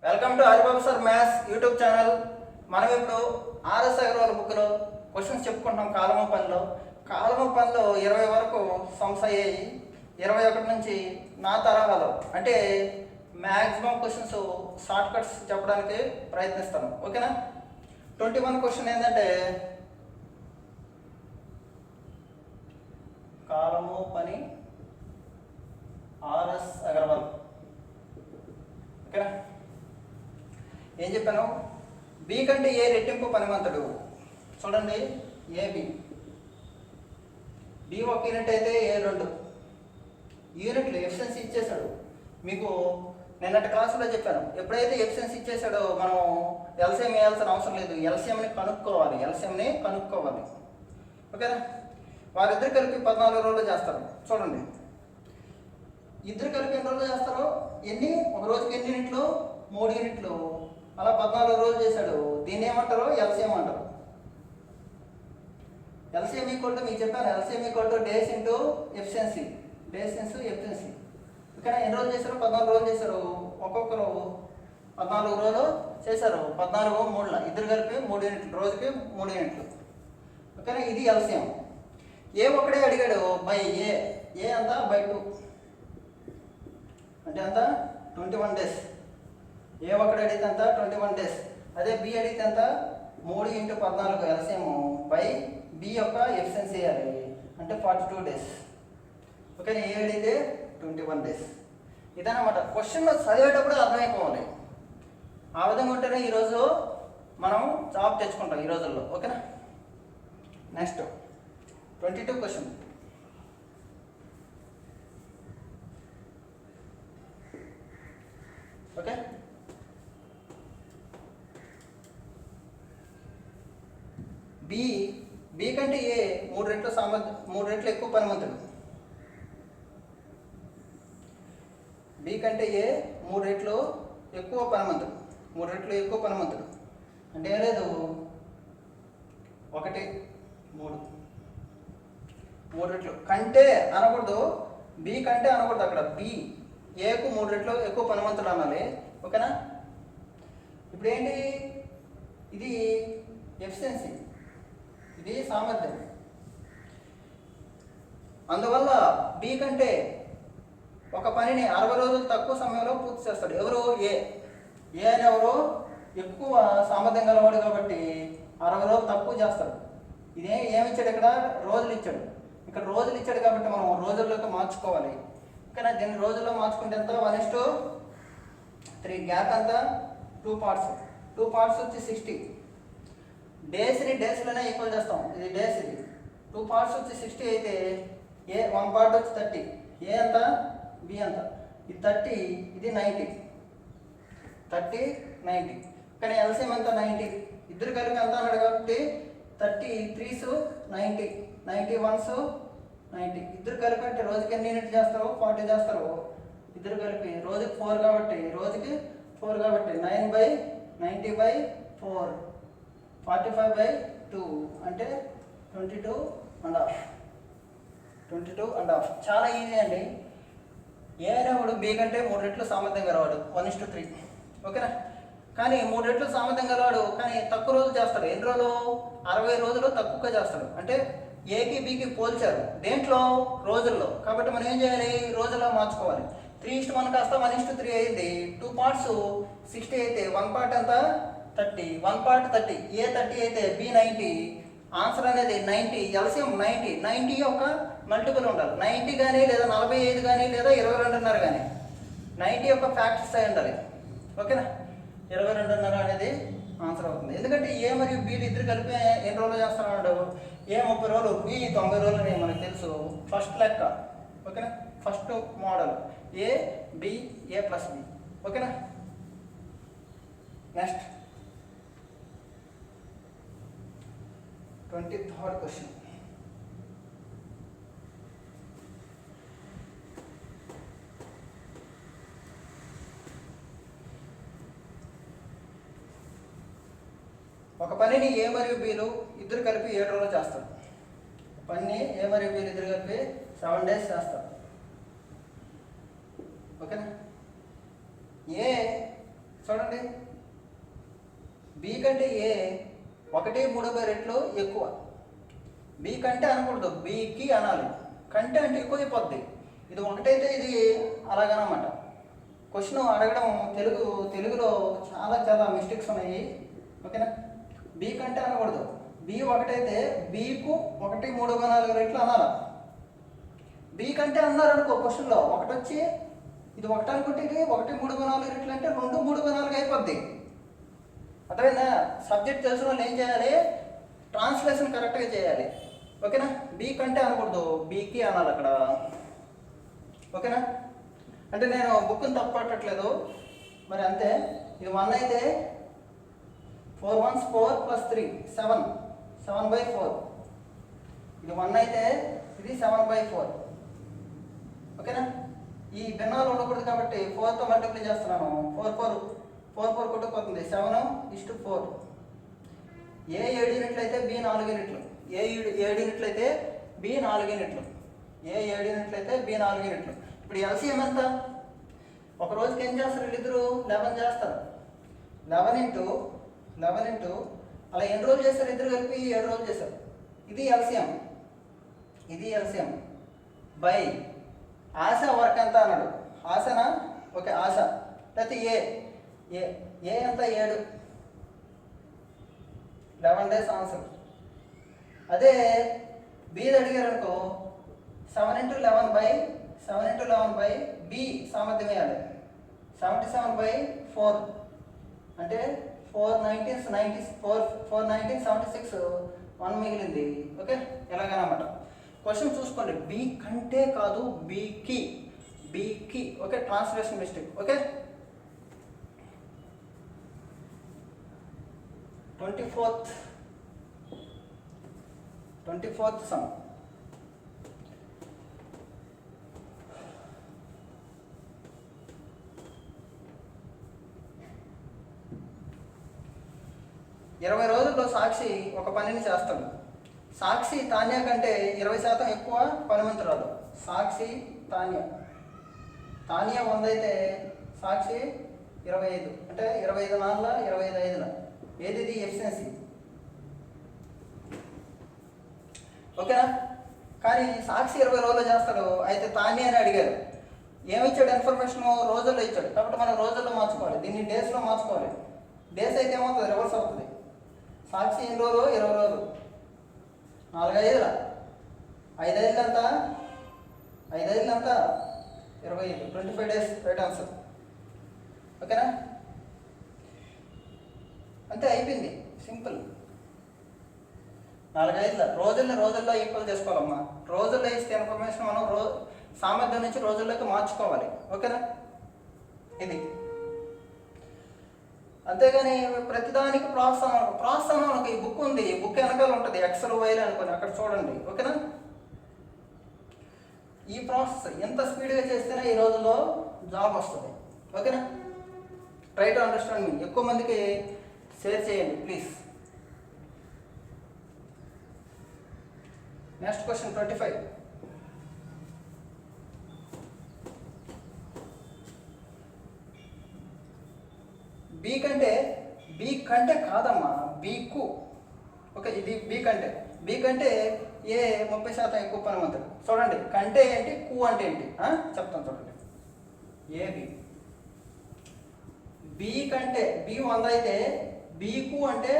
Welcome to Haribabu sir maths YouTube channel. మనం ఇప్పుడు RS Agarwal బుక్లో క్వశ్చన్స్ చెప్పుకుంటాం. కాలము పనిలో 20 వరకు సమ్స్ అయ్యాయి. 21 నుంచి నా తరహాలో అంటే మ్యాక్సిమం క్వశ్చన్స్ షార్ట్ కట్స్ చెప్పడానికి ప్రయత్నిస్తాను. ఓకేనా? 21 క్వశ్చన్ ఏంటంటే కాలము పని ఆర్ఎస్ అగర్వాల్. ఓకేనా? ఏం చెప్పాను? బి కంటే ఏ రెట్టింపు పనిమంతుడు. చూడండి, ఏబి బి ఒక యూనిట్ అయితే ఏ 2 యూనిట్లు ఎఫిషియన్సీ ఇచ్చేసాడు. మీకు నిన్నటి క్లాసులో చెప్పాను, ఎప్పుడైతే ఎఫిషియన్సీ ఇచ్చేసాడో మనం ఎల్సిఎం వేయాల్సిన అవసరం లేదు. ఎల్సిఎంని కనుక్కోవాలి. ఓకేనా? వారిద్దరు కలిపి 14 రోజులు చేస్తారు. చూడండి, ఇద్దరు కలిపి ఎన్ని రోజులు చేస్తారో, ఒక రోజుకి ఎన్ని యూనిట్లు? 3 యూనిట్లు. అలా 14 రోజులు చేశాడు. దీన్ని ఏమంటారు? ఎల్సిఎం అంటారు. ఎల్సిఎం ఈక్వల్ టు, మీకు చెప్పాను, LCM equal two days into efficiency. ఓకేనా? ఎన్ని రోజులు చేశారు? 14 రోజులు చేశారు. ఒక్కొక్కరు 14 రోజులు చేశారు. 14 3 ఇద్దరు కలిపి 3 యూనిట్లు, రోజుకి 3 యూనిట్లు. ఓకేనా? ఇది ఎల్సిఎం. ఏ ఒకడే అడిగాడు బై ఏ అంతా బై 2 అంటే అంత 21 డేస్. ఏ ఒకటి అడిగితే అంత 21 డేస్. అదే బి అడిగితే అంత 3 × 14 ఎల్సిఎం బై బి యొక్క ఎఫిషియన్సీ వేయాలి అంటే 42 డేస్. ఓకే, ఏ అడిగితే 21 డేస్. ఇదన్నమాట. క్వశ్చన్ చదివేటప్పుడు అర్థమైపోవాలి. ఆ విధంగా ఉంటేనే ఈరోజు మనం జాబ్ తెచ్చుకుంటాం ఈ రోజుల్లో. ఓకేనా? Next 22 question. ఓకే, బి కంటే ఏ 3 రెట్లు ఎక్కువ పనిమంతుడు. బి కంటే ఏ 3 రెట్లు ఎక్కువ పనిమంతుడు. అంటే ఏం లేదు, 1 3 రెట్లు కంటే అనకూడదు. బి కంటే అనకూడదు. అక్కడ బి ఏకు 3 రెట్లు ఎక్కువ పనిమంతుడు అనాలి. ఓకేనా? ఇప్పుడు ఏంటి? ఇది ఎఫిషియన్సీ, ఇది సామర్థ్యం. అందువల్ల బి కంటే ఒక పనిని 60 రోజులు తక్కువ సమయంలో పూర్తి చేస్తాడు. ఎవరు? ఏ అని ఎవరు? ఎక్కువ సామర్థ్యం గలవాడు కాబట్టి 60 రోజులు తక్కువ చేస్తాడు. ఇదే ఏమిచ్చాడు? ఇక్కడ రోజులు ఇచ్చాడు. ఇక్కడ రోజులు ఇచ్చాడు కాబట్టి మనం రోజుల్లోకి మార్చుకోవాలి. ఓకేనా? దీన్ని రోజుల్లో మార్చుకుంటే ఎంత? 1:3. గ్యాప్ అంతా 2 పార్ట్స్ వచ్చి 60. డేస్ని డేస్లోనే ఈక్వల్ చేస్తాం. ఇది డేస్, ఇది 2 పార్ట్స్ వచ్చి 60 అయితే ఏ 1 పార్ట్ వచ్చి 30. ఏ అంత? బి అంత. ఇది 30, ఇది 90. కానీ ఎల్సిఎం ఎంత? 90. ఇద్దరు కలిపి ఎంత అన్నాడు కాబట్టి 33s 90, 91s 90. ఇద్దరు కలిపి అంటే రోజుకి ఎన్ని యూనిట్లు చేస్తారు? 40 చేస్తారు. ఇద్దరు కలిపి రోజుకి 4 కాబట్టి 9/90/4 45/2 అంటే 22.5. చాలా ఈజీ అండి. ఏ అనేవాడు బి కంటే 3 రెట్లు సామర్థ్యం గలవాడు, 1:3. ఓకేనా? కానీ 3 రెట్లు సామర్థ్యం గలవాడు, కానీ తక్కువ రోజులు చేస్తాడు. ఎన్ని రోజులు? 60 రోజులు తక్కువగా చేస్తాడు. అంటే ఏకి బికి పోల్చారు. దేంట్లో? రోజుల్లో. కాబట్టి మనం ఏం చేయాలి? రోజుల్లో మార్చుకోవాలి. 3:1 కాస్త 1:3 అయింది. 2 పార్ట్స్ 60 అయితే 1 పార్ట్ ఎంత? 30. 1 పార్ట్ 30. ఏ 30 అయితే బి 90. ఆన్సర్ అనేది 90. ఎల్సిఎం 90 యొక్క మల్టిపుల్ ఉండాలి. 90 కానీ, లేదా 45 కానీ, లేదా 22.5 కానీ. 90 యొక్క ఫ్యాక్టర్స్ అయి ఉండాలి. ఓకేనా? 22.5 అనేది ఆన్సర్ అవుతుంది. ఎందుకంటే ఏ మరియు బీలు ఇద్దరు కలిపి ఎన్ని రోజులు చేస్తున్నాడు? ఏ 30 రోజులు, బి 90 రోజులు అని మనకు తెలుసు. ఫస్ట్ లెక్క. ఓకేనా? First model A B, A plus B. ఓకేనా? Next 23rd question. ఒక పనిని ఏ మరియు బీలు ఇద్దరు కలిపి 7 రోజులు చేస్తారు. పనిని ఏ మరియు బీలు ఇద్దరు కలిపి 7 డేస్ చేస్తారు. ఓకేనా? ఏ చూడండి, బి కంటే ఏ 1/3 రెట్లు ఎక్కువ. బి కంటే అనకూడదు, బికి అనాలి. కంటే అంటే ఎక్కువ అయిపోద్ది. ఇది ఒకటైతే ఇది అలాగనమాట. క్వశ్చన్ అడగడం తెలుగులో చాలా మిస్టేక్స్ ఉన్నాయి. ఓకేనా, బి కంటే అనకూడదు. బి ఒకటైతే బికు 1/3 రెట్లు అనాలి. బి కంటే అన్నారు అనుకో క్వశ్చన్లో, ఒకటి వచ్చి ఇది ఒకటి అనుకుంటే ఇది 1/3 రెట్లు అంటే 2/3 అయిపోద్ది. అర్థమైందా? సబ్జెక్ట్ తెలిసిన వాళ్ళు ఏం చేయాలి, ట్రాన్స్లేషన్ కరెక్ట్గా చేయాలి. ఓకేనా, బి కంటే అనకూడదు, బికి అనాలి అక్కడ. ఓకేనా, అంటే నేను బుక్ని తప్పట్టట్లేదు, మరి అంతే. ఇది 1 అయితే 4 1s 4 + 3 7, 7/4. ఇది 1 అయితే ఇది 7/4. ఓకేనా, ఈ భిన్నాలు ఉండకూడదు కాబట్టి 4తో మల్టిప్లై చేస్తున్నాను. 4 కొట్టుకుపోతుంది, 7:4. ఏ 7 యూనిట్లు అయితే బి 4 యూనిట్లు. ఏ 7 యూనిట్లు అయితే బి 4 యూనిట్లు. ఏ 7 యూనిట్లు అయితే బి 4 యూనిట్లు. ఇప్పుడు ఎల్సిఎం ఎంత? ఒక రోజుకి ఏం చేస్తారు వీళ్ళిద్దరు? 11 చేస్తారు. 11 అలా ఎన్ని రోజులు చేస్తారు? ఇద్దరు కలిపి 7 రోజులు చేస్తారు. ఇది ఎల్సిఎం బై ఆశ వర్క్ ఎంత అన్నాడు. ఆశనా? ఓకే, ఆశ లేకపోతే ఏ ఎంత? 7. 11 days ఆన్సర్. అదే బీది అడిగారు అనుకో, 7 × 11 బి సామర్థ్యం వేయాలి. 77/4 అంటే 4/19 1 మిగిలింది. ఓకే, ఎలాగనమాట. క్వశ్చన్ చూసుకోండి, బి కంటే కాదు, బికి. Okay, translation mistake. Okay, 24th sum. ఇరవై రోజుల్లో సాక్షి ఒక పనిని చేస్తాడు. సాక్షి తాన్య కంటే 20% ఎక్కువ పనిమంతురాలు. సాక్షి తాన్య 100 అయితే సాక్షి 25, అంటే 25 4 25 5. ఏది ఇది? ఎఫిషియన్సీ. ఓకేనా, కానీ సాక్షి 20 రోజుల్లో చేస్తాడు. అయితే తాన్య అని అడిగారు, ఏమిచ్చాడు ఇన్ఫర్మేషన్? రోజుల్లో ఇచ్చాడు. కాబట్టి మనం రోజుల్లో మార్చుకోవాలి, దీన్ని డేస్లో మార్చుకోవాలి. డేస్ అయితే ఏమవుతుంది? రివర్స్ అవుతుంది. సాక్షి ఎన్ని రోజులు? 20 రోజులు. 4 5 5 5 ఎంత? 5 5 ఎంత? 25. 25 days రైట్ ఆన్సర్. ఓకేనా, అంతే, అయిపోయింది, సింపుల్. 4 5 రోజుల్లో ఈక్వల్ చేసుకోవాలమ్మా. రోజుల్లో ఇస్తే ఇన్ఫర్మేషన్ మనం సామర్థ్యం నుంచి రోజుల్లోకి మార్చుకోవాలి. ఓకేనా, ఇది అంతేగాని ప్రతిదానికి ప్రాసెస్ మనకు ఈ బుక్ ఉంది, ఈ బుక్ వెనకాల ఉంటుంది, ఎక్సెల్ వైల్ అనుకోని అక్కడ చూడండి. ఓకేనా, ఈ ప్రాసెస్ ఎంత స్పీడ్గా చేస్తేనే ఈ రోజుల్లో జాబ్ వస్తుంది. ఓకేనా, ట్రై టు అండర్స్టాండ్ మీ. ఎక్కువ మందికి షేర్ చేయండి ప్లీజ్. Next question 25. బి కంటే కాదమ్మా, బికు. ఓకే, ఇది బి కంటే ఏ 30% ఎక్కువ పనిమంతుడు. చూడండి, కంటే ఏంటి, కు అంటే ఏంటి చెప్తాను. చూడండి, ఏబి. బి కంటే బి 100 అయితే బికు అంటే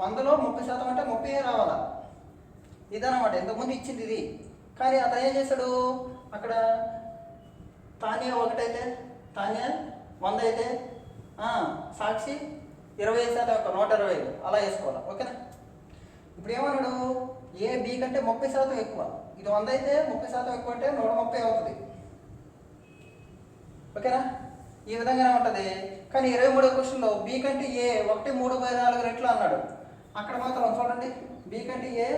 100లో 30% అంటే 30 రావాలా. ఇదన్నమాట, ఇంతకుముందు ఇచ్చింది ఇది. కానీ అతను ఏం చేశాడు, అక్కడ తాన్య 1 అయితే, తాన్య 100 అయితే సాక్షి 25% 120 అలా వేసుకోవాలి. ఓకేనా, ఇప్పుడు ఏమన్నాడు, ఏ బి కంటే 30% ఎక్కువ. ఇది 100 అయితే 30% ఎక్కువ అంటే 130 అవుతుంది. ఓకేనా, ఈ విధంగానే ఉంటుంది. కానీ 23వ క్వశ్చన్లో బి కంటే ఏ 1/3/4 రెట్లు అన్నాడు. అక్కడ మాత్రం చూడండి, బి కంటే ఏ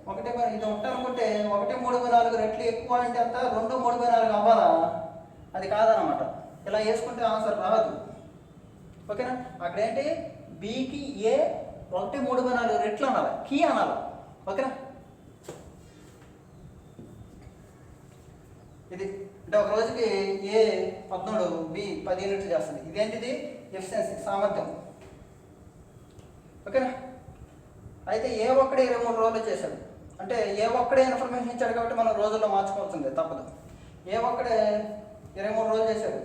ఇది 1 అనుకుంటే 1/3/4 రెట్లు ఎక్కువ అంటే అంత 2/3/4 అవ్వాలా? అది కాదనమాట. ఇలా వేసుకుంటే ఆన్సర్ రాదు. ఓకేనా, అక్కడ ఏంటి, బికి ఏ 1/3/4 రెట్లు అనాలి, కీ అనాలి. ఓకేనా, ఇది అంటే ఒక రోజుకి ఏ 14, బి 10 యూనిట్లు చేస్తుంది. ఇదేంటిది? ఎఫిషియన్సీ, సామర్థ్యం. ఓకేనా? అయితే ఏ ఒక్కడే 23 రోజులు చేశాడు. అంటే ఏ ఒక్కడే ఇన్ఫర్మేషన్ ఇచ్చాడు కాబట్టి మనం రోజుల్లో మార్చుకోవాల్సిందే, తప్పదు. ఏ ఒక్కడే 23 రోజులు చేశాడు.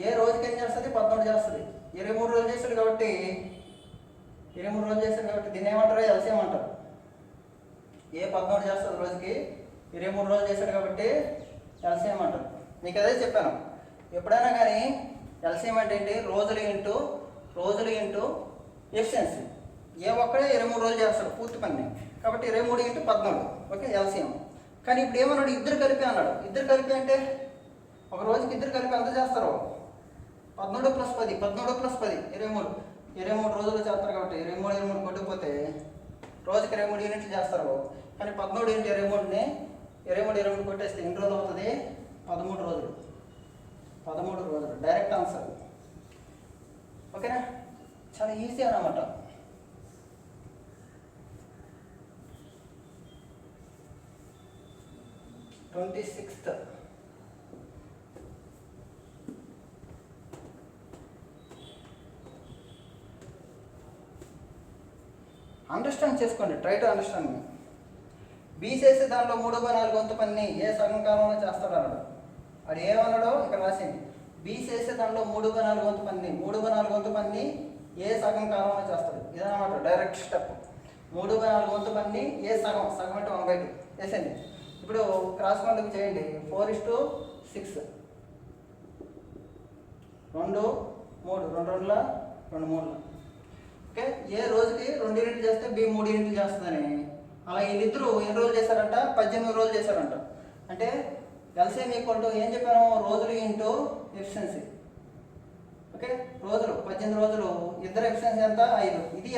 ఏ రోజుకి ఏం చేస్తుంది? 14 చేస్తుంది. 23 రోజులు చేశాడు కాబట్టి 23 రోజులు చేశాడు కాబట్టి దీన్ని ఏమంటారు? ఎల్సిఎం అంటారు. ఏ 14 చేస్తుంది రోజుకి, 23 రోజులు చేశాడు కాబట్టి ఎల్సిఎం అంటారు. మీకు అదే చెప్పాను. ఎప్పుడైనా కానీ ఎల్సిఎం అంటే ఏంటి? రోజులు ఇంటూ ఎఫిషియన్సీ. ఏ ఒక్కడే 23 రోజులు చేస్తాడు పూర్తి పని కాబట్టి 23 × 14. Okay, LCM. కానీ ఇప్పుడు ఏమన్నాడు? ఇద్దరు కలిపి అన్నాడు. ఇద్దరు కలిపి అంటే ఒక రోజుకి ఇద్దరు కలిపి ఎంత చేస్తారు? 14 + 10, 13 + 10 23 రోజులు చేస్తారు కాబట్టి 23 కొట్టుకుపోతే రోజుకి 23 యూనిట్లు చేస్తారు. కానీ 14 × 23ని 23 కొట్టేస్తే ఎన్ని రోజులు అవుతుంది? 13 రోజులు. 13 రోజులు డైరెక్ట్ ఆన్సర్. ఓకేనా? చాలా ఈజీ అన్నమాట. ట్వంటీ-6th అండర్స్టాండ్ చేసుకోండి. Try to understand me. B చేసే దానిలో 3/4 వంతు పని ఏ సగం కాలంలో చేస్తాడు అన్నాడు. అది ఏమన్నాడో ఇక్కడ రాసింది. బి చేసే దానిలో 3/4 వంతు పని 3/4 వంతు పని ఏ సగం కాలంలో చేస్తాడు. ఇదన్నమాట డైరెక్ట్ స్టెప్. 3/4 వంతు పని ఏ సగం అంటే 1/2 వేసేయండి. ఇప్పుడు క్రాస్ మల్టిప్లై చేయండి. 4:6 2 3 2 2 2 3. ఓకే, ఏ రోజుకి 2 యూనిట్లు చేస్తే బి 3 యూనిట్లు చేస్తుందని. అలా వీళ్ళిద్దరూ ఎన్ని రోజులు చేశారంట? 18 రోజులు చేశారంట. అంటే ఎల్సిఎం = ఏం చెప్పాను? రోజులు ఇంటూ ఎఫిషియన్సీ. ఓకే, రోజులు 18 రోజులు, ఇద్దరు ఎఫిషియన్సీ ఎంత? 5. ఇది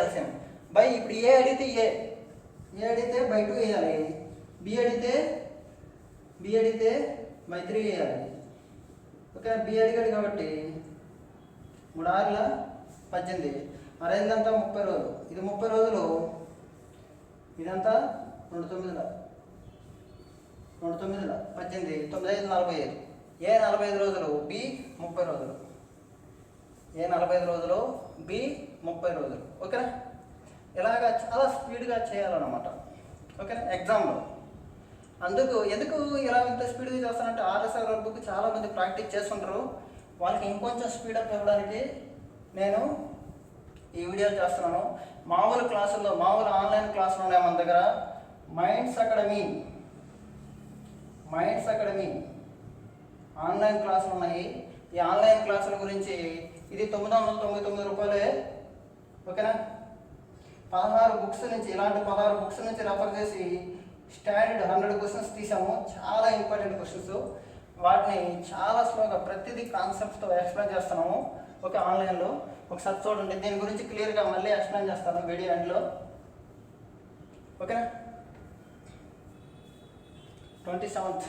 ఎల్సిఎం. బై ఇప్పుడు ఏ అడిగితే బై 2 వేయాలి. బి అడిగితే బై 3 వేయాలి. ఓకే, బి అడిగాడు కాబట్టి 3 6 18, 6 అంతా 30 రోజులు. ఇది 30 రోజులు, ఇదంతా 2 9 18, 9 5 45. ఏ 45 రోజులు, బి 30 రోజులు. ఏ 45 రోజులు, బి 30 రోజులు. ఓకేనా? ఇలాగా చాలా స్పీడ్గా చేయాలన్నమాట. ఓకేనా? ఎగ్జామ్లో ఎందుకు ఇలా ఇంత స్పీడ్గా చేస్తానంటే ఆర్ఎస్ఆర్ బుక్ చాలామంది ప్రాక్టీస్ చేస్తుంటారు. వాళ్ళకి ఇంకొంచెం స్పీడప్ ఇవ్వడానికి నేను ఈ వీడియోలు చేస్తున్నాను. మామూలు ఆన్లైన్ క్లాసులు ఉన్నాయి మన దగ్గర. మైండ్స్ అకాడమీ ఆన్లైన్ క్లాసులు ఉన్నాయి. ఈ ఆన్లైన్ క్లాసుల గురించి ఇది 999 రూపాయలే. ఓకేనా? 16 బుక్స్ నుంచి, ఇలాంటి 16 బుక్స్ నుంచి రెఫర్ చేసి స్టాండర్డ్ 100 క్వశ్చన్స్ తీసాము. చాలా ఇంపార్టెంట్ క్వశ్చన్స్. వాటిని చాలా స్లోగా ప్రతిదీ కాన్సెప్ట్తో ఎక్స్ప్లెయిన్ చేస్తున్నాము. ఓకే, ఆన్లైన్లో ఒకసారి చూడండి. దీని గురించి క్లియర్గా మళ్ళీ ఎక్స్ప్లెయిన్ చేస్తాను వీడియో ఎండ్లో. ఓకేనా? 27th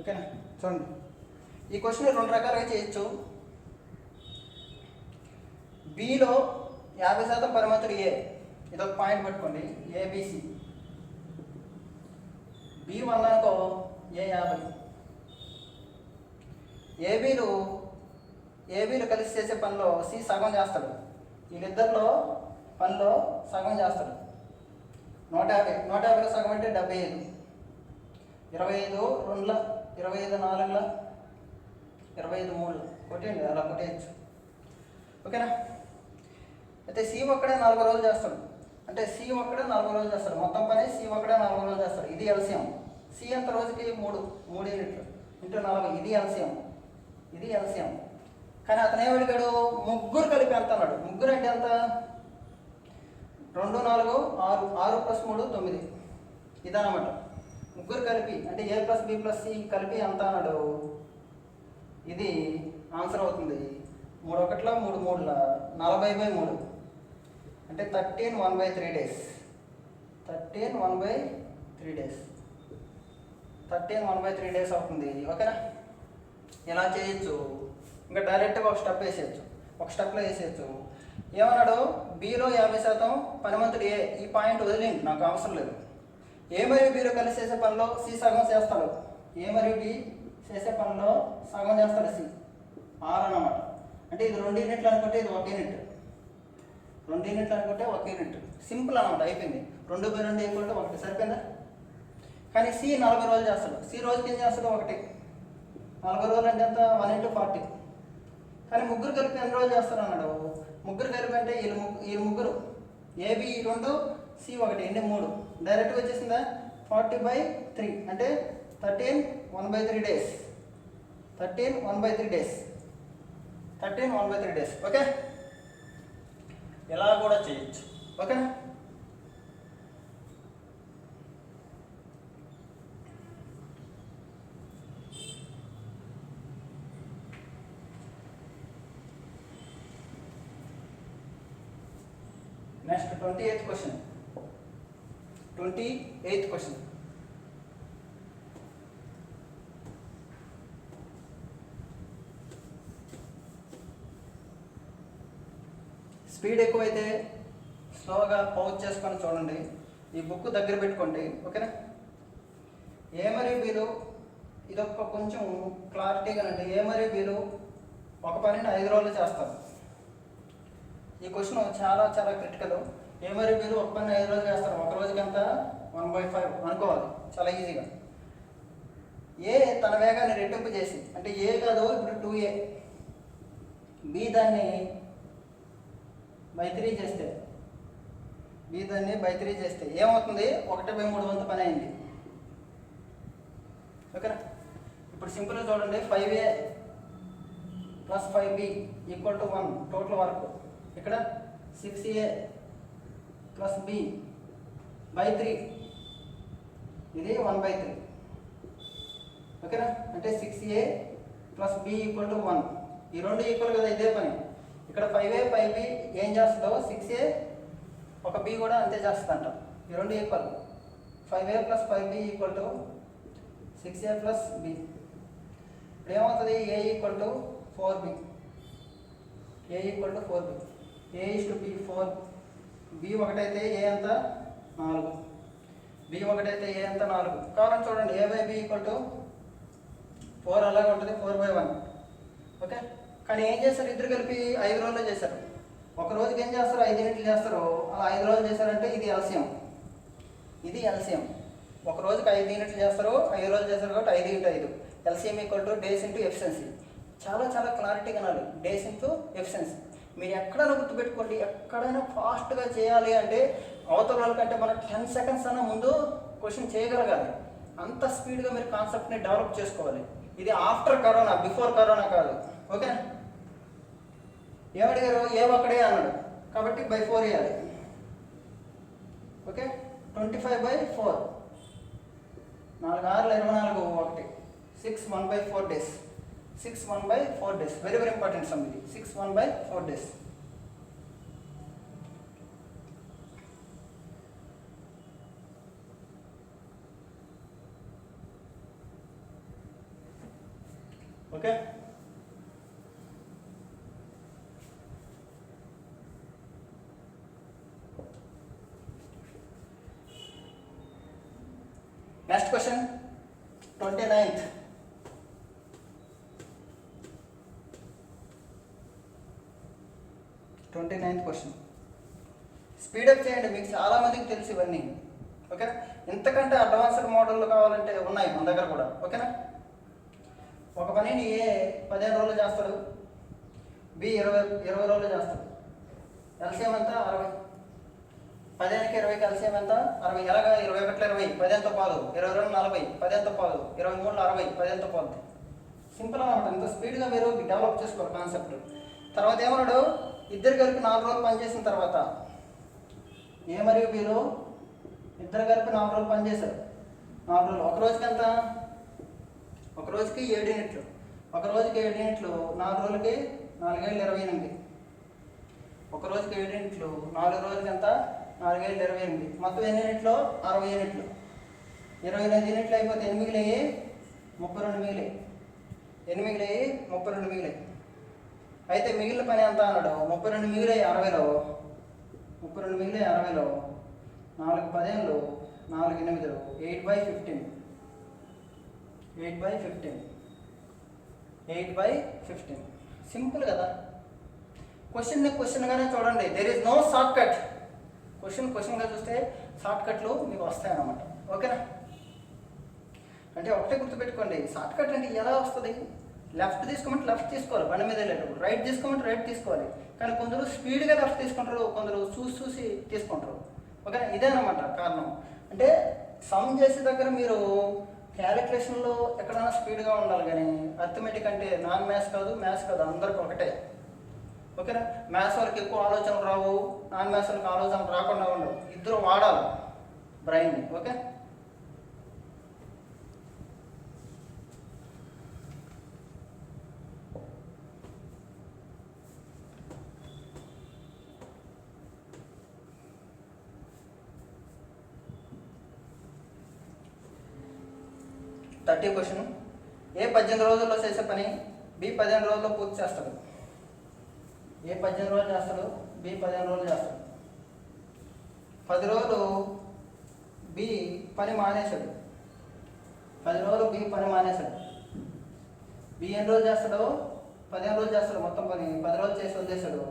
ఓకేనా? చూడండి, ఈ క్వశ్చన్ 2 రకాలుగా చేయొచ్చు. బిలో 50% పరిమితుడు ఏ. ఇదొక పాయింట్ పట్టుకోండి. ఏబిసి. B1 అనుకో, ఏ 50. ఏబీలు కలిసి చేసే పనిలో సి సగం చేస్తాడు. వీళ్ళిద్దరిలో పనిలో సగం చేస్తాడు. 150లో సగం అంటే 75. 25 2 25 4 25 3 కొట్టేయండి, అలా కొట్టేయచ్చు. ఓకేనా? అయితే సి ఒక్కడే 40 రోజులు చేస్తాడు. అంటే సి ఒక్కడే 40 రోజులు చేస్తాడు. మొత్తం పని సి ఒక్కడే 40 రోజులు చేస్తాడు. ఇది ఎల్సిఎం. సి ఎంత రోజుకి 3 యూనిట్లు ఇంటూ 40. ఇది ఎల్సిఎం. కానీ అతను ఏమడిగాడు? ముగ్గురు కలిపి ఎంత అన్నాడు. ముగ్గురు అంటే ఎంత? 2 4 6 6 + 3 9. ఇదన్నమాట. ముగ్గురు కలిపి అంటే A + B + C కలిపి ఎంత అన్నాడు. ఇది ఆన్సర్ అవుతుంది. 3 1 3 3 40/3 అంటే 13 1/3 days. 13 1/3 days అవుతుంది. ఓకేనా? ఇలా చేయొచ్చు. ఇంకా డైరెక్ట్గా ఒక స్టెప్ వేసేయచ్చు, ఒక స్టెప్లో వేసేయచ్చు. ఏమన్నాడు, బిలో 50% పనిమంతుడు ఏ, ఈ పాయింట్ వదిలేండి, నాకు అవసరం లేదు. ఏ మరియు బిలో కలిసి చేసే పనిలో సి సగం చేస్తాడు. ఏ మరియు బి చేసే పనిలో సగం చేస్తాడు సి, 6 అన్నమాట. అంటే ఇది 2 యూనిట్లు అనుకుంటే ఇది 1 యూనిట్, 2 యూనిట్లు అనుకుంటే 1 యూనిట్. సింపుల్ అనమాట, అయిపోయింది. 2/2 = 1, సరిపోయిందా? కానీ సి 40 రోజులు చేస్తాడు. సి రోజుకి ఏం చేస్తాడు? 1. 40 రోజులు అంటే ఎంత? 1 × 40. కానీ ముగ్గురు కలిపి ఎన్ని రోజులు చేస్తారు అన్నాడు. ముగ్గురు కలిపి అంటే వీళ్ళు ముగ్గురు, ఏబి 2, సి 1, ఎన్ని 3. డైరెక్ట్గా వచ్చేసిందా? 40/3 అంటే 13 1/3 డేస్, 13 1/3 డేస్, 13 1/3 డేస్. ఓకే, ఇలా కూడా చేయొచ్చు. ఓకేనా? Next 28th question. 28th question. Speed ఎక్కువైతే స్లోగా పౌజ్ చేసుకొని చూడండి. ఈ బుక్ దగ్గర పెట్టుకోండి. ఓకేనా? ఏ మరియు బిలు, ఇదొక కొంచెం క్లారిటీగా అంటే ఏ మరియు బిలు ఒక పనిని 5 రోజులు చేస్తారు. ఈ క్వశ్చన్ చాలా చాలా క్రిటికల్. ఏ మరియు బిలు ఒక పని 5 రోజులు చేస్తారు. ఒక రోజుకి ఎంత? 1/5 అనుకోవాలి, చాలా ఈజీగా. ఏ తన వేగాన్ని రెట్టింపు చేసి, అంటే ఏ కాదు ఇప్పుడు 2a, బి దాన్ని /3 చేస్తే, బి దాన్ని /3 చేస్తే ఏమవుతుంది? 1/3 వంతు పని అయింది. ఓకేనా? ఇప్పుడు సింపుల్గా చూడండి, 5a + 5b = 1 టోటల్ వర్క్. ఇక్కడ 6a + b /3, ఇది 1/3. ఓకేనా? అంటే 6a + b = 1. ఈ రెండు ఈక్వల్ కదా, ఇదే పని. ఇక్కడ 5a 5b ఏం చేస్తుందో 6a ఒక b కూడా అంతే చేస్తుందంట. ఈ రెండు equal. 5a + 5b = 6a + b. ఇప్పుడు ఏమవుతుంది? a = 4b, a = 4b, a/b 4. b ఒకటైతే a ఎంత? 4. b ఒకటైతే a ఎంత? 4. కావాలని చూడండి, a/b = 4 అలాగే ఉంటుంది, 4/1. ఓకే, కానీ ఏం చేస్తారు? ఇద్దరు కలిపి 5 రోజుల్లో చేశారు. ఒక రోజుకి ఏం చేస్తారు? 5 యూనిట్లు చేస్తారు. అలా 5 రోజులు చేశారంటే ఇది ఎల్సిఎం, ఇది ఎల్సిఎం. ఒక రోజుకి 5 యూనిట్లు చేస్తారు, 5 రోజులు చేస్తారు కాబట్టి 5 × 5. LCM = days × efficiency. చాలా చాలా క్లారిటీగా అనాలి, డేస్ × ఎఫిషియన్సీ. మీరు ఎక్కడైనా గుర్తుపెట్టుకోండి, ఎక్కడైనా ఫాస్ట్గా చేయాలి అంటే అవతల వాళ్ళకంటే మనం 10 సెకండ్స్ అన్న ముందు క్వశ్చన్ చేయగలగాలి. అంత స్పీడ్గా మీరు కాన్సెప్ట్ని డెవలప్ చేసుకోవాలి. ఇది ఆఫ్టర్ కరోనా, బిఫోర్ కరోనా కాదు. ఓకే, ఏమడిగారు? ఏ ఒక్కడే అన్నాడు కాబట్టి /4 వేయాలి. Okay, 25/4, 4 6 24, 1, 6 1/4 days, 6 1/4 days. Very very important sum ఇది. 6 1/4 days. Okay, next question 29th. 29th question. Speed up చేయండి, మీకు చాలామందికి తెలుసు ఇవన్నీ. ఓకేనా? ఇంతకంటే అడ్వాన్స్డ్ మోడల్ కావాలంటే ఉన్నాయి మన దగ్గర కూడా. ఓకేనా? ఒక పనిని ఏ 15 రోజులు చేస్తాడు, బి 20 రోజులు చేస్తాడు. ఎల్సిఎం ఎంత? 60. 10కి 20కి ఎల్సిఎం ఎంత? 60. ఎలాగా? 21 20, 10తో పాదు, 22 40, 10తో పాదు, 23 60, 10తో పాదు. సింపుల్ అనమాట. ఇంత స్పీడ్గా మీరు డెవలప్ చేసుకోవాలి కాన్సెప్ట్. తర్వాత ఏమన్నాడు? ఇద్దరు కలిపి 4 రోజులు పనిచేసిన తర్వాత, ఏ మరియు బిలో ఇద్దరు కలిపి 4 రోజులు పనిచేశారు. 4 రోజులు. ఒక రోజుకి ఎంత? ఒక రోజుకి 7 యూనిట్లు. ఒక రోజుకి 7 యూనిట్లు, 4 రోజులకి 4 × 28. ఒక రోజుకి 7 యూనిట్లు, 4 రోజులకి ఎంత? 4 × 28. మొత్తం ఎన్ని యూనిట్లు? 60 యూనిట్లు. 28 యూనిట్లు అయిపోతే 8 మిగిలాయి, 32 మిగిలాయి. 8 మిగిలాయి, 32 మిగిలాయి. అయితే మిగిలిన పని ఎంత అన్నాడు, 32 మిగిలే 60లో, 32 మిగిలే 60లో 4 15 4 8 8/15, 8/15, 8/15. సింపుల్ కదా. క్వశ్చన్గానే చూడండి, there is no shortcut. క్వశ్చన్గా చూస్తే షార్ట్ కట్లు మీకు వస్తాయి అన్నమాట. ఓకేనా? అంటే ఒకటే గుర్తుపెట్టుకోండి, షార్ట్ కట్ అంటే ఎలా వస్తుంది, లెఫ్ట్ తీసుకోమంటే లెఫ్ట్ తీసుకోవాలి బండి మీద వెళ్ళేటప్పుడు, రైట్ తీసుకోమంటే రైట్ తీసుకోవాలి. కానీ కొందరు స్పీడ్గా లెఫ్ట్ తీసుకుంటారు, కొందరు చూసి తీసుకుంటారు. ఓకే, ఇదేనమాట కారణం. అంటే సమ్ చేసే దగ్గర మీరు క్యాలిక్యులేషన్లో ఎక్కడైనా స్పీడ్గా ఉండాలి, కానీ అర్థమెటిక్ అంటే నాన్ మ్యాథ్స్ కాదు, మ్యాథ్స్ కాదు, అందరికి ఒకటే. ఓకేనా? మ్యాథ్స్ వాళ్ళకి ఎక్కువ ఆలోచనలు రావు, నాన్ మ్యాథ్స్ వాళ్ళకి ఆలోచనలు రాకుండా ఉండవు. ఇద్దరు వాడాలి బ్రెయిన్ని. Okay, thirty question. ఏ 18 రోజుల్లో చేసే పని బి 15 రోజుల్లో పూర్తి చేస్తాడు. ఏ 18 రోజులు చేస్తాడు, బి 15 రోజులు చేస్తాడు. 10 రోజులు బి పని మానేశాడు. 10 రోజులు బి పని మానేశాడు. బి ఎన్ని రోజులు చేస్తాడు, 15 రోజులు చేస్తాడు. మొత్తం పని 10 రోజులు చేసి వదిలేశాడు.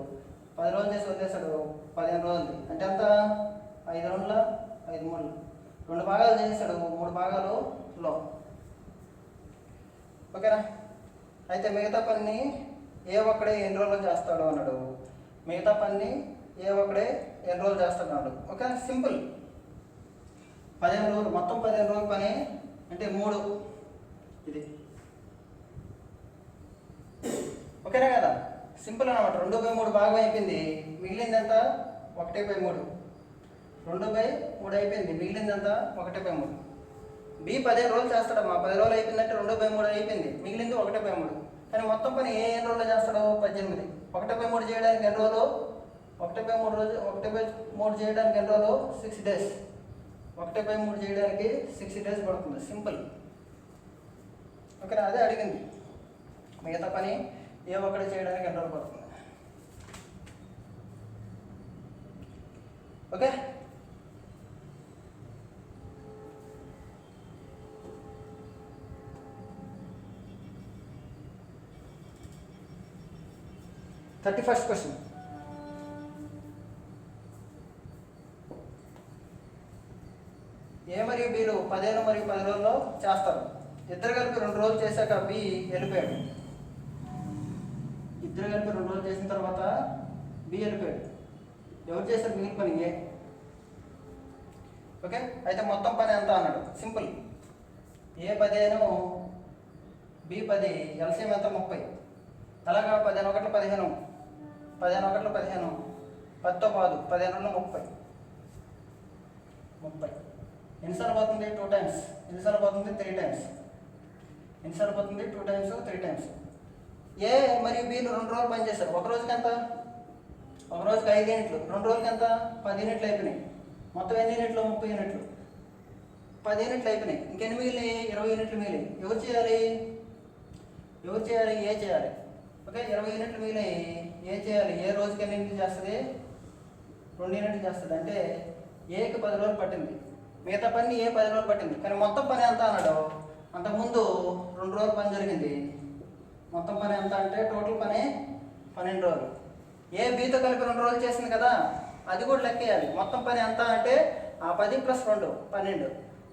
10 రోజులు చేసి వదిలేశాడు 15 రోజులు. అంటే ఎంత, 5 2 5 3 2 భాగాలు చేసాడు, 3 భాగాలులో. ఓకేనా? అయితే మిగతా పని ఏ ఒక్కడే ఎన్ని రోజులు చేస్తాడు అన్నాడు. మిగతా పని ఏ ఒక్కడే ఎన్ని రోజులు చేస్తాడు అన్నాడు. Okay, simple. 15 రోజులు, మొత్తం 15 రోజుల పని అంటే 3 ఇది. ఓకేనా కదా? సింపుల్ అనమాట. 2/3 భాగం అయిపోయింది, మిగిలింది ఎంత, 1/3. 2/3 అయిపోయింది, మిగిలింది ఎంత, 1/3. బి 15 రోజులు చేస్తాడమ్మా. 10 రోజులు అయిపోయిందంటే 2/3 అయిపోయింది, మిగిలింది 1/3. కానీ మొత్తం పని ఎన్ని రోజులు చేస్తాడో 18. 1/3 చేయడానికి ఎన్ని రోజులు, 1/3 చేయడానికి ఎన్ని రోజులు, 6 days. 1/3 చేయడానికి 6 days పడుతుంది. సింపుల్. ఓకేనా? అదే అడిగింది, మిగతా పని ఏ ఒక్కటి చేయడానికి ఎన్ని రోజులు పడుతుంది. Okay, 31st question. ఏ మరియు బిలు 15 మరియు 10 రోజుల్లో చేస్తారు. ఇద్దరు కలిపి 2 రోజులు చేశాక బి వెళ్ళిపోయాడు. ఇద్దరు కలిపి 2 రోజులు చేసిన తర్వాత బి వెళ్ళిపోయాడు. ఎవరు చేశారు మిగిలిన పని, ఏ. ఓకే, అయితే మొత్తం పని ఎంత అన్నాడు. సింపుల్. ఏ 15 బి 10, ఎల్సిఎం ఎంత, 30. అలాగా 15 1 15, 15 1 15, 10తో పాదు 15 30. ఎన్నిసార్లు పోతుంది, 2 times. ఎన్నిసార్లు పోతుంది, 3 times. ఎన్నిసార్లు పోతుంది, 2 times 3 times. ఏ మరియు బిలు 2 రోజులు పని చేశారు. ఒక రోజుకి ఎంత, ఒక రోజుకి 5 యూనిట్లు, 2 రోజులకి ఎంత, 10 యూనిట్లు అయిపోయినాయి. మొత్తం ఎన్ని యూనిట్లు, 30 యూనిట్లు. 10 యూనిట్లు అయిపోయినాయి. ఇంకెన్ని మిగిలినాయి, 20 యూనిట్లు మిగిలినాయి. ఎవరు చేయాలి, ఏ చేయాలి. ఓకే, 20 యూనిట్లు మిగిలినాయి, ఏ చేయాలి. ఏ రోజుకి ఎన్ని యూనిట్లు చేస్తుంది, 2 యూనిట్లు చేస్తుంది. అంటే ఏకి 10 రోజులు పట్టింది, మిగతా పని ఏ 10 రోజులు పట్టింది. కానీ మొత్తం పని ఎంత అన్నాడు. అంతకుముందు 2 రోజులు పని జరిగింది. మొత్తం పని ఎంత అంటే టోటల్ పని 12 రోజులు. ఏ బితో కలిపి 2 రోజులు చేసింది కదా, అది కూడా లెక్కేయాలి. మొత్తం పని ఎంత అంటే ఆ 10 + 2 12.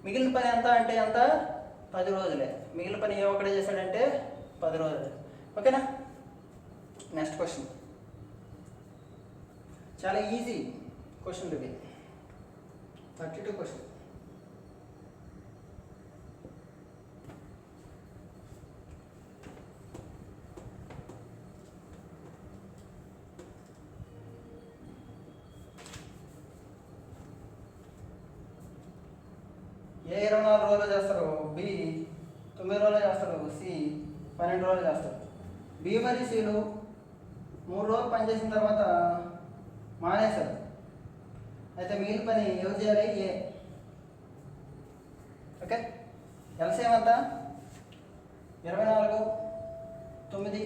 మిగిలిన పని ఎంత అంటే ఎంత, 10 రోజులే. మిగిలిన పని ఏ ఒక్కడే చేశాడంటే 10 రోజులు. ఓకేనా? Next question. చాలా ఈజీ క్వశ్చన్ ఇవి. 32 క్వశ్చన్. ఏ 24 రోజులు చేస్తారు, బి 9 రోజులు చేస్తాడు, సి 12 రోజులు చేస్తాడు. బి మరియు సిలు 3 రోజులు పనిచేసిన తర్వాత మానేశారు. అయితే మిగిలిన పని ఎవరు చేయాలి, ఏ. ఓకే, ఎల్సిఎం ఎంత, 24 9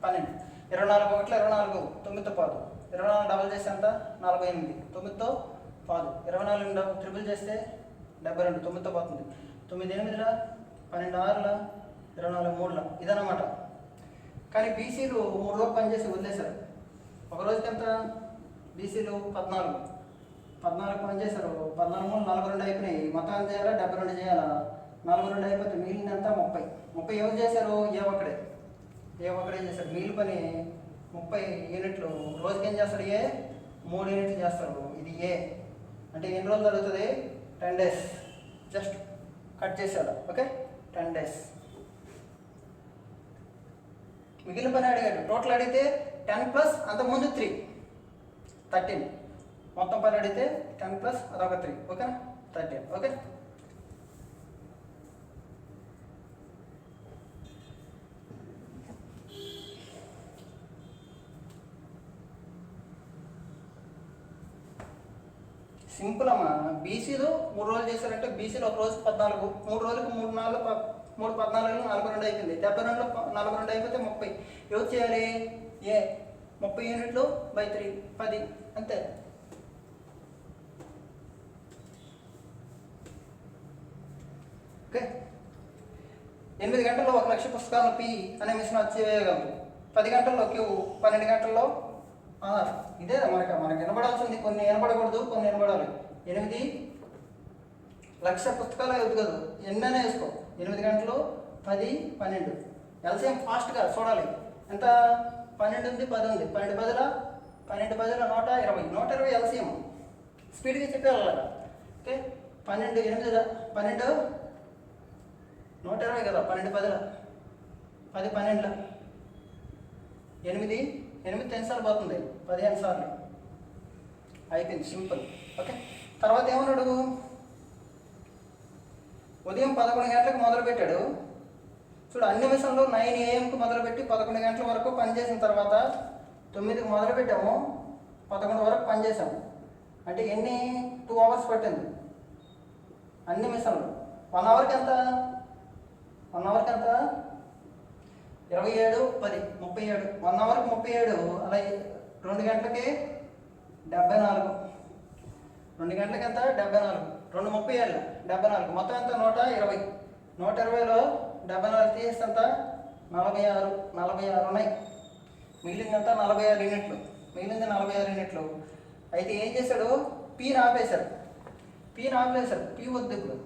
12. 24 ఒకటి 24, 9తో పాదు. 24 డబల్ చేస్తే ఎంత? 48, 9తో పాదు. 24 ట్రిపుల్ చేస్తే 72, 9తో పోతుంది. 9 8ల 12 6ల 24 3ల, ఇదన్నమాట. కానీ బీసీలు 3 రోజులు పనిచేసి వదిలేశారు. ఒక రోజుకి ఎంత? బీసీలు 14 పనిచేశారు. 14 3 42 అయిపోయినాయి. మొత్తం ఎంత చేయాలా? 72 చేయాలా? 42 అయిపోతే మిగిలినంత 30 ఎవరు చేశారు? ఏ ఒక్కడే చేశారు. మిగిలిన పని 30 యూనిట్లు. రోజుకి ఏం చేస్తారు? 3 యూనిట్లు చేస్తారు. ఇది అంటే ఎన్ని రోజులు జరుగుతుంది? 10 days. జస్ట్ కట్ చేశాడు. Okay, 10 days. మిగిలిన పని అడిగాడు. టోటల్ అడిగితే 10 ప్లస్ అంతకుముందు 3 13. మొత్తం పని అడిగితే 10 ప్లస్ అదొక 3. ఓకేనా? 13. ఓకే, సింపుల్ అమ్మా. బీసీలో 3 రోజులు చేశారంటే బీసీలో ఒక రోజు 14, 3 రోజులకు 3 4 3 14 42 అయిపోయింది. 72లో 42 అయిపోతే 30. ఎవరు చేయాలి? 30 యూనిట్లు బై 3 10, అంతే. ఓకే, 8 గంటల్లో 1,00,000 పుస్తకాలను పి అనే మిషన్ వచ్చేయగలరు. 10 గంటల్లో క్యూ, 12 గంటల్లో ఆర్. ఇదే మనకు వినబడాల్సింది. కొన్ని వినబడకూడదు, కొన్ని వినబడాలి. 8 లక్ష పుస్తకాలు ఎదుగదు. ఎన్నైనా వేసుకో. 8 గంటలు 10 12. ఎల్సిఎం ఫాస్ట్గా చూడాలి. ఎంత? 12 ఉంది, 10 ఉంది. 12 10ల 120, 120 ఎల్సిఎం. స్పీడ్గా చెప్పాలి అలాగా. ఓకే, 12 8 12 120 కదా. 12 10ల 10 12ల 8 10 సార్లు పోతుంది. 15 సార్లు అయిపోయింది. సింపుల్. ఓకే, తర్వాత ఏమన్నాడు? ఉదయం 11 గంటలకు మొదలుపెట్టాడు. చూడు, అన్ని మిషన్లు 9 AM మొదలుపెట్టి 11 గంటల వరకు పనిచేసిన తర్వాత 9కి మొదలుపెట్టాము, 11 వరకు పనిచేసాము. అంటే ఎన్ని? 2 hours పట్టింది అన్ని మిషన్లు. 1 అవర్కి ఎంత? 1 అవర్కి ఎంత? 27 10 37. 1 అవర్కి 37. అలాగే 2 గంటలకి 74. 2 గంటలకి ఎంత? 74. 2 37 74. మొత్తం ఎంత? 120. 120లో 74 తీస్తే ఎంత? 46 ఉన్నాయి. మిగిలింది ఎంత? 46 యూనిట్లు. మిగిలింది 46 యూనిట్లు. అయితే ఏం చేశాడు? పీని ఆపేశాడు. పీ వద్దు. ఇప్పుడు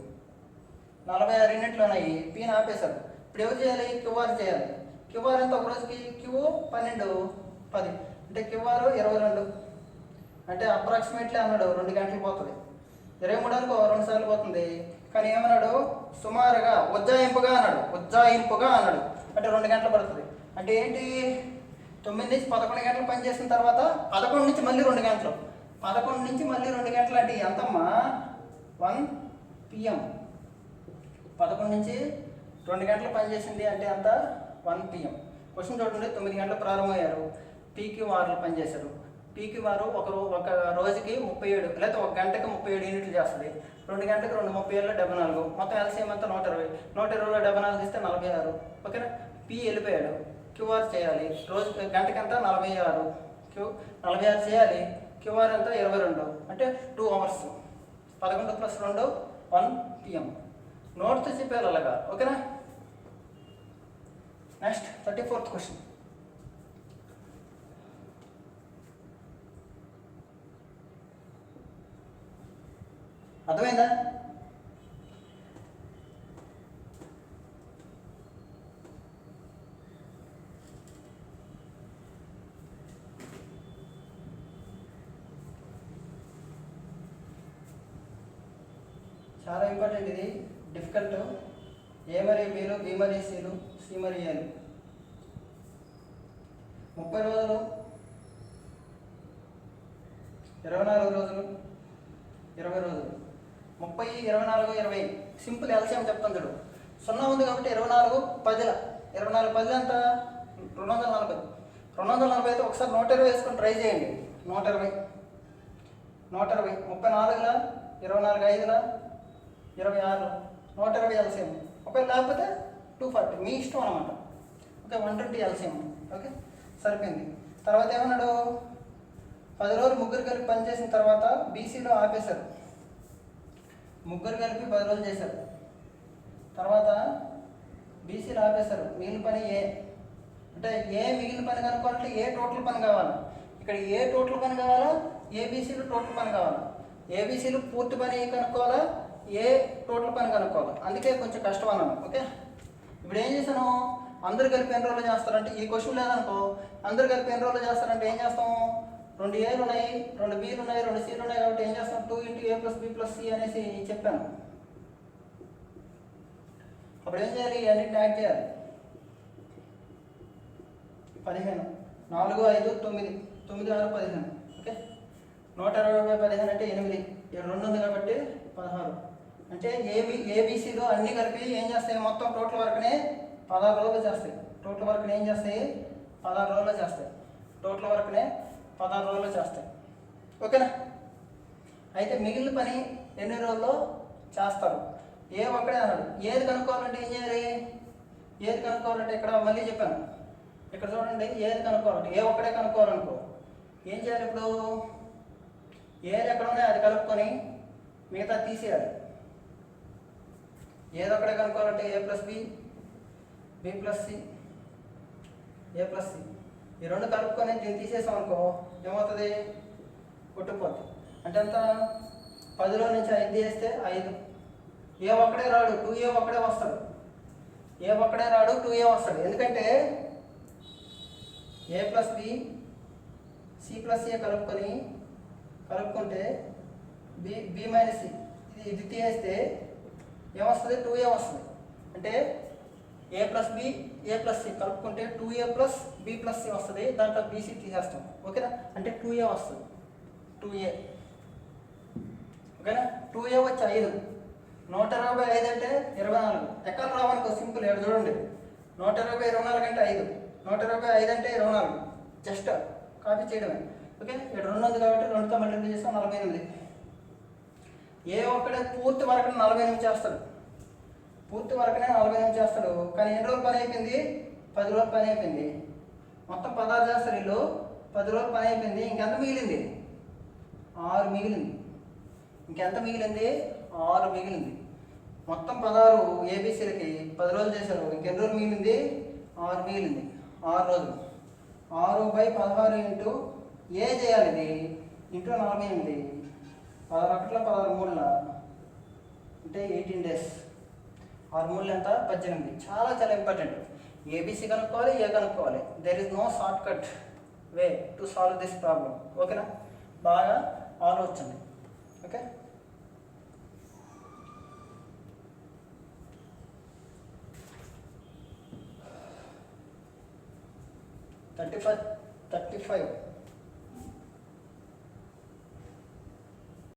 46 యూనిట్లు ఉన్నాయి. పీని ఆపేశాడు. ఇప్పుడు ఎవరు చేయాలి? క్యూఆర్ చేయాలి. క్యూఆర్ ఎంత? ఒక రోజుకి క్యూ 12 10. అంటే క్యూఆర్ 22. అంటే అప్రాక్సిమేట్లీ అన్నాడు 2 గంటలు పోతుంది. 23 అనుకో 2 సార్లు పోతుంది. కానీ ఏమన్నాడు? సుమారుగా ఉజ్జాయింపుగా అన్నాడు. అంటే 2 గంటలు పడుతుంది. అంటే ఏంటి? 9 నుంచి 11 గంటలు పనిచేసిన తర్వాత 11 నుంచి మళ్ళీ 2 గంటలు. 11 నుంచి మళ్ళీ 2 గంటలు అంటే ఎంతమ్మా? 1 PM. 11 నుంచి 2 గంటలు పనిచేసింది అంటే అంత 1 PM. క్వశ్చన్ చూడండి. 9 గంటలు ప్రారంభమయ్యారు. పీక్యూఆర్లు పనిచేశారు. పీక్యూఆర్ ఒక రోజుకి 37, లేకపోతే ఒక గంటకి 37 యూనిట్లు చేస్తుంది. 2 గంటలకు 2 37లో 74. మొత్తం ఎల్సిఎం అంతా 120. 120లో 74 తీస్తే 46. ఓకేనా? పీ వెళ్ళిపోయాడు. క్యూఆర్ చేయాలి. రోజు గంటకి అంతా 46. 46 చేయాలి. క్యూఆర్ అంతా 22. అంటే 2 hours. 11 + 2 1 PM. నోట్తో చెప్పాలి అలాగా. ఓకేనా? Next 34th question. అర్థమైందా? చాలా ఇంపార్టెంట్ ఇది. డిఫికల్ట్. ఏ మరియు బీలు, బి మరియు సిలు, సి మరియు ఏలు. 30 రోజులు, 24 రోజులు, 20 రోజులు. 30 24 20. సింపుల్ ఎల్సిఎం చెప్తాను చూడు. 0 ఉంది కాబట్టి 24 10ల 24 10 ఎంత? 240. 240 అయితే ఒకసారి 120 వేసుకొని ట్రై చేయండి. 120 34ల 24 5ల 26 120 ఎల్సిఎం. ఒకవేళ లేకపోతే 240. మీ ఇష్టం అనమాట. Okay, 120 LCM. ఓకే, సరిపోయింది. తర్వాత ఏమన్నాడు, 10 రోజులు ముగ్గురు కలిపి పనిచేసిన తర్వాత బీసీలో ఆపేశారు. ముగ్గురు కలిపి 10 రోజులు చేశారు, తర్వాత బీసీలో ఆపేశారు. మిగిలిన పని ఏ అంటే ఏ మిగిలిన పని కనుక్కోవాలంటే ఏ టోటల్ పని కావాలి. ఇక్కడ ఏ టోటల్ పని కావాలా, ఏబీసీలు టోటల్ పని కావాలా, ఏబీసీలు పూర్తి పని కనుక్కోవాలా, ఏ టోటల్ పని కనుక్కోవాలి. అందుకే కొంచెం కష్టం అన్నాను. ఓకే, ఇప్పుడు ఏం చేశాను, అందరు కలిపి ఎన్ని రోజులు చేస్తారంటే ఈ క్వశ్చన్ లేదనుకో, అందరు కలిపి ఎన్ని రోజులు చేస్తారంటే ఏం చేస్తాము, 2 ఏలు ఉన్నాయి, 2 బీలు ఉన్నాయి, 2 సీలు ఉన్నాయి, కాబట్టి ఏం చేస్తాం 2 × A + B + C అనేసి చెప్పాను. అప్పుడు ఏం చేయాలి, అన్నిటిని యాడ్ చేయాలి. 15, 4, 5, 9, 9, 6, 15. ఓకే, 120/15 అంటే 8, 2 ఉంది కాబట్టి 16. అంటే ఏబీసీలో అన్నీ కలిపి ఏం చేస్తాయి, మొత్తం టోటల్ వర్క్ని 16 రోజులు చేస్తాయి. టోటల్ వర్క్ని ఏం చేస్తాయి, 16 రోజుల్లో చేస్తాయి. టోటల్ వర్క్ని 16 రోజుల్లో చేస్తాయి. ఓకేనా, అయితే మిగిలిన పని ఎన్ని రోజుల్లో చేస్తారు. ఏ ఒక్కడే అన్నాడు. ఏది కనుక్కోవాలంటే ఏం చేయాలి, ఏది కనుక్కోవాలంటే ఇక్కడ మళ్ళీ చెప్పాను, ఇక్కడ చూడండి, ఏది కనుక్కోవాలంటే ఏ ఒక్కడే కనుక్కోవాలనుకో ఏం చేయాలి, ఇప్పుడు ఏది ఎక్కడ ఉన్నాయో అది కలుపుకొని మిగతా తీసేయాలి. ఏది ఒక్కడే కనుక్కోవాలంటే A + B, B + C, A + C, ఈ రెండు కలుపుకొని దీన్ని తీసేసాం అనుకో ఏమవుతుంది, కొట్టుకుపోతుంది. అంటే అంత 10లో నుంచి 5 తీస్తే 5. ఏ ఒక్కడే రాడు, 2A ఒక్కడే వస్తాడు. ఏ ఒక్కడే రాడు, 2A వస్తాడు. ఎందుకంటే A + B, C + A కలుపుకుంటే B - C ఇది తీసేస్తే ఏమొస్తుంది, 2A వస్తుంది. అంటే A + B, A + C కలుపుకుంటే 2A + B + C వస్తుంది. దాంట్లో BC తీసేస్తాం. ఓకేనా, అంటే 2A వస్తుంది. 2A ఓకేనా, 2A వచ్చి 5. 125 అంటే 24. ఎక్కడ రావనుకో సింపుల్, ఇక్కడ చూడండి, 120 24 అంటే 5, 125 అంటే 24, జస్ట్ కాపీ చేయడమే. ఓకే, ఇక్కడ 2 ఉంది కాబట్టి 2తో మల్టిప్లై చేస్తాం, 48. ఏ ఒక్కడే పూర్తి వరకు 48 చేస్తాడు. పూర్తి వరకునే 48 చేస్తాడు. కానీ ఎన్ని రోజులు పని అయిపోయింది, 10 రోజులు పని అయిపోయింది. మొత్తం 16 చేస్తారు వీళ్ళు, 10 రోజులు పని అయిపోయింది. ఇంకెంత మిగిలింది, 6 మిగిలింది. ఇంకెంత మిగిలింది, 6 మిగిలింది. మొత్తం 16 ఏబీసీలకి 10 రోజులు చేశారు. ఇంకెన్ని రోజులు మిగిలింది, 6 మిగిలింది. 6 రోజులు. 6/16 ఇంటూ ఏ చేయాలి, ఇది ఇంటూ 48, 16 16 అంటే 18 డేస్. 6 3 ఎంత, 18. చాలా చాలా ఇంపార్టెంట్. ఏబీసీ కనుక్కోవాలి, ఏ కనుక్కోవాలి. There is no shortcut way to solve this problem. ఓకేనా, బాగా ఆలోచించండి. ఓకే, 35